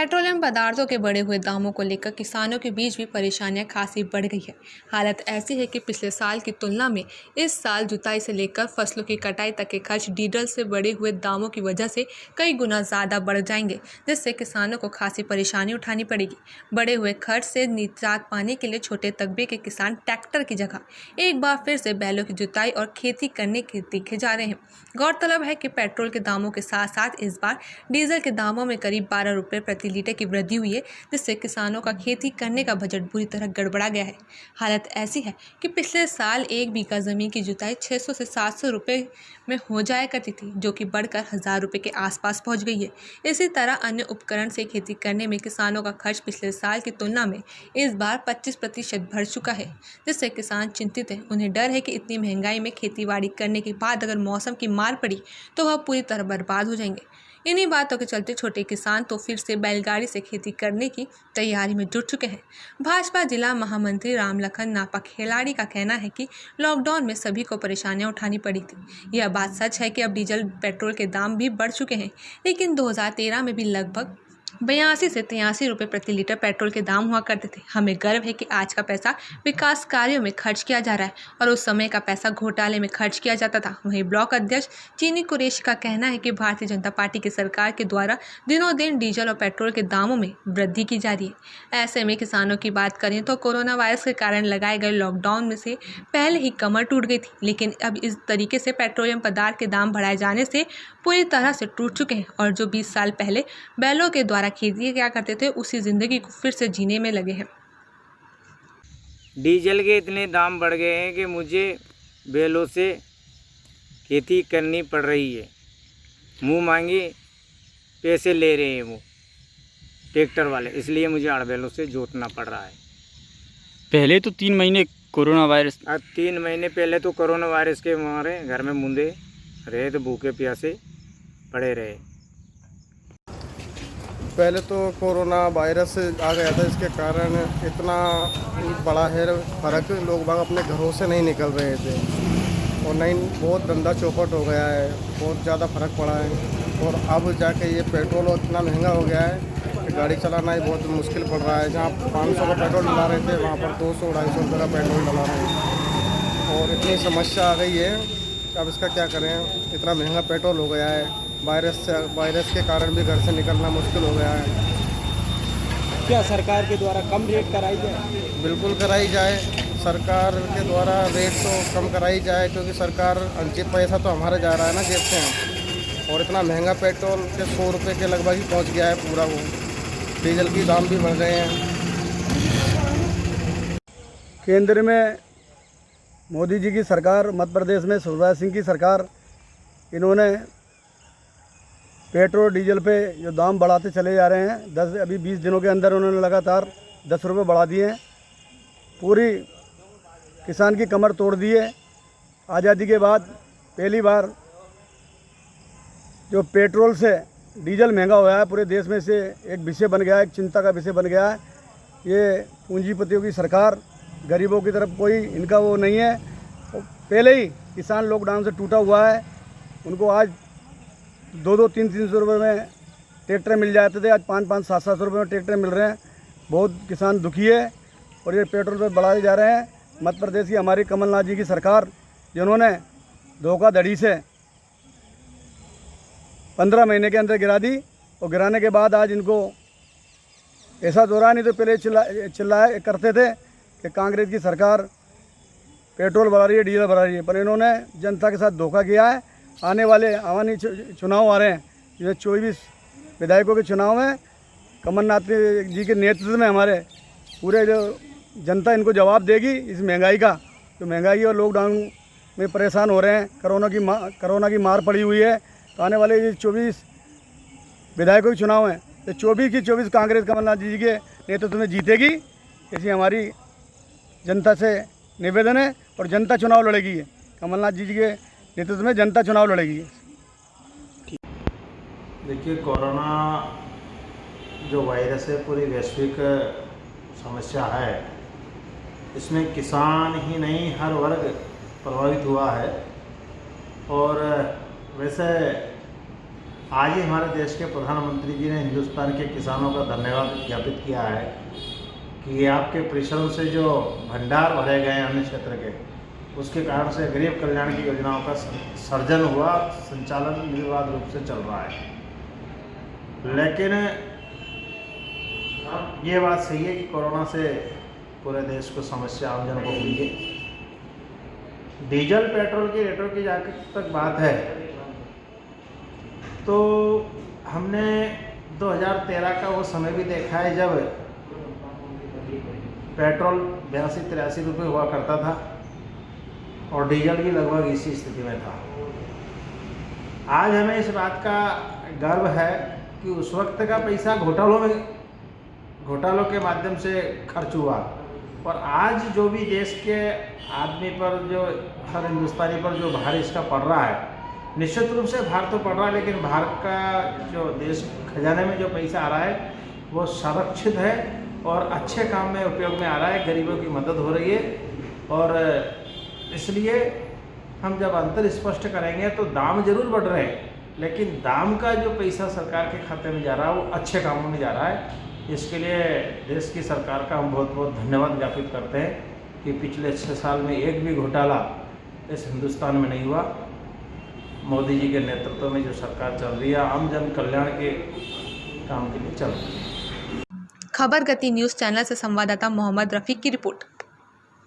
Petroleum पदार्थों के बढ़े हुए दामों को लेकर किसानों के बीच भी परेशानियां खासी बढ़ गई है। हालत ऐसी है कि पिछले साल की तुलना में इस साल जुताई से लेकर फसलों की कटाई तक के खर्च डीजल से बढ़े हुए दामों की वजह से कई गुना ज़्यादा बढ़ जाएंगे, जिससे किसानों को खासी परेशानी उठानी पड़ेगी। बढ़े हुए खर्च से निजात पाने के लिए छोटे तबके के किसान ट्रैक्टर की जगह एक बार फिर से बैलों की जुताई और खेती करने के दिखे जा रहे हैं। गौरतलब है कि पेट्रोल के दामों के साथ साथ इस बार डीजल के दामों में करीब 12 रुपये प्रति लीटर की वृद्धि हुई है, जिससे किसानों का खेती करने का बजट बुरी तरह गड़बड़ा गया है। हालत ऐसी है कि पिछले साल एक बीघा जमीन की जुताई 600 से 700 रुपये में हो जाया करती थी, जो कि बढ़कर 1000 रुपये के आसपास पहुंच गई है। इसी तरह अन्य उपकरण से खेती करने में किसानों का खर्च पिछले साल की तुलना में इस बार 25% बढ़ चुका है, जिससे किसान चिंतित हैं। उन्हें डर है कि इतनी महंगाई में खेतीबाड़ी करने के बाद अगर मौसम की मार पड़ी तो वह पूरी तरह बर्बाद हो जाएंगे। इन्हीं बातों के चलते छोटे किसान तो फिर से बैलगाड़ी से खेती करने की तैयारी में जुट चुके हैं। भाजपा जिला महामंत्री रामलखन नापा खिलाड़ी का कहना है कि लॉकडाउन में सभी को परेशानियां उठानी पड़ी थी। यह बात सच है कि अब डीजल पेट्रोल के दाम भी बढ़ चुके हैं, लेकिन 2013 में भी लगभग 82 से 83 रुपये प्रति लीटर पेट्रोल के दाम हुआ करते थे। हमें गर्व है कि आज का पैसा विकास कार्यों में खर्च किया जा रहा है और उस समय का पैसा घोटाले में खर्च किया जाता था। वहीं ब्लॉक अध्यक्ष चीनी कुरैशी का कहना है कि भारतीय जनता पार्टी की सरकार के द्वारा दिनों दिन डीजल और पेट्रोल के दामों में वृद्धि की जा रही है। ऐसे में किसानों की बात करें तो कोरोना वायरस के कारण लगाए गए लॉकडाउन में से पहले ही कमर टूट गई थी, लेकिन अब इस तरीके से पेट्रोलियम पदार्थ के दाम बढ़ाए जाने से पूरी तरह से टूट चुके हैं और जो 20 साल पहले बैलों के द्वारा खेती क्या करते थे उसी जिंदगी को फिर से जीने में लगे हैं। डीजल के इतने दाम बढ़ गए हैं कि मुझे बैलों से खेती करनी पड़ रही है। मुंह मांगी पैसे ले रहे हैं वो ट्रैक्टर वाले, इसलिए मुझे आड़ बैलों से जोतना पड़ रहा है। पहले तो 3 महीने कोरोना वायरस 3 महीने पहले तो कोरोना वायरस के मारे घर में मुंदे रहे, तो भूखे प्यासे पड़े रहे। पहले तो कोरोना वायरस आ गया था, इसके कारण इतना बड़ा है फ़र्क, लोग बाग अपने घरों से नहीं निकल रहे थे और नहीं बहुत धंधा चौपट हो गया है, बहुत ज़्यादा फ़र्क पड़ा है। और अब जाके ये पेट्रोल इतना महंगा हो गया है कि गाड़ी चलाना ही बहुत मुश्किल पड़ रहा है। जहाँ 500 का पेट्रोल डला रहे थे वहाँ पर 200-250 रुपये का पेट्रोल डला रहे हैं और इतनी समस्या आ गई है। अब इसका क्या करें, इतना महंगा पेट्रोल हो गया है। वायरस के कारण भी घर से निकलना मुश्किल हो गया है। क्या सरकार के द्वारा कम रेट कराई जाए? बिल्कुल कराई जाए, सरकार के द्वारा रेट तो कम कराई जाए, क्योंकि सरकार अंचित पैसा तो हमारा जा रहा है ना जेब से। और इतना महंगा पेट्रोल के 100 रुपये के लगभग ही पहुंच गया है पूरा। वो डीजल की दाम भी बढ़ गए हैं। केंद्र में मोदी जी की सरकार, मध्य प्रदेश में शिवराज सिंह की सरकार, इन्होंने पेट्रोल डीजल पे जो दाम बढ़ाते चले जा रहे हैं। अभी 20 दिनों के अंदर उन्होंने लगातार 10 रुपये बढ़ा दिए हैं। पूरी किसान की कमर तोड़ दी है। आज़ादी के बाद पहली बार जो पेट्रोल से डीजल महंगा हुआ है, पूरे देश में से एक विषय बन गया है, एक चिंता का विषय बन गया है। ये पूंजीपतियों की सरकार, गरीबों की तरफ कोई इनका वो नहीं है। पहले ही किसान लॉकडाउन से टूटा हुआ है, उनको आज 2-2, 300 रुपये में ट्रैक्टर मिल जाते थे, आज 5-5, 7-7 रुपये में ट्रैक्टर मिल रहे हैं। बहुत किसान दुखी है और ये पेट्रोल पर बढ़ाए जा रहे हैं। मध्य प्रदेश की हमारी कमलनाथ जी की सरकार, जिन्होंने धोखाधड़ी से 15 महीने के अंदर गिरा दी और गिराने के बाद आज इनको ऐसा दौरा, नहीं तो पहले चिल्लाया करते थे कि कांग्रेस की सरकार पेट्रोल बढ़ा रही है, डीजल बढ़ा रही है, पर इन्होंने जनता के साथ धोखा किया है। आने वाले आवामी चुनाव आ रहे हैं, ये 24 विधायकों के चुनाव में कमलनाथ जी के नेतृत्व में हमारे पूरे जो जनता इनको जवाब देगी इस महंगाई का। तो महंगाई और लॉकडाउन में परेशान हो रहे हैं, कोरोना की मार पड़ी हुई है। तो आने वाले ये 24 विधायकों के चुनाव हैं, तो 24 की 24 कांग्रेस कमलनाथ जी के नेतृत्व में जीतेगी, ऐसी हमारी जनता से निवेदन है। और जनता चुनाव लड़ेगी, कमलनाथ जी के नेतृत्व में जनता चुनाव लड़ेगी। देखिए, कोरोना जो वायरस है पूरी वैश्विक समस्या है। इसमें किसान ही नहीं हर वर्ग प्रभावित हुआ है। और वैसे आज ही हमारे देश के प्रधानमंत्री जी ने हिंदुस्तान के किसानों का धन्यवाद ज्ञापित किया है कि आपके परिश्रम से जो भंडार भरे गए अन्य क्षेत्र के, उसके कारण से गरीब कल्याण की योजनाओं का सर्जन हुआ, संचालन निर्बाध रूप से चल रहा है। लेकिन ये बात सही है कि कोरोना से पूरे देश को समस्या आम जन को हुई है। डीजल पेट्रोल की रेटों की जहाँ तक बात है, तो हमने 2013 का वो समय भी देखा है जब पेट्रोल 82-83 रुपये हुआ करता था और डीजल भी लगभग इसी स्थिति में था। आज हमें इस बात का गर्व है कि उस वक्त का पैसा घोटालों के माध्यम से खर्च हुआ, और आज जो भी देश के आदमी पर, जो हर हिंदुस्तानी पर जो भार इसका पड़ रहा है, निश्चित रूप से भार तो पड़ रहा है, लेकिन भारत का जो देश खजाने में जो पैसा आ रहा है वो संरक्षित है और अच्छे काम में उपयोग में आ रहा है, गरीबों की मदद हो रही है। और इसलिए हम जब अंतर स्पष्ट करेंगे तो दाम जरूर बढ़ रहे हैं, लेकिन दाम का जो पैसा सरकार के खाते में जा रहा है वो अच्छे कामों में जा रहा है। इसके लिए देश की सरकार का हम बहुत बहुत धन्यवाद ज्ञापित करते हैं कि पिछले 6 साल में एक भी घोटाला इस हिंदुस्तान में नहीं हुआ। मोदी जी के नेतृत्व में जो सरकार चल रही है, आम जन कल्याण के काम के लिए चल रही है। खबर गति न्यूज़ चैनल से संवाददाता मोहम्मद रफीक की रिपोर्ट।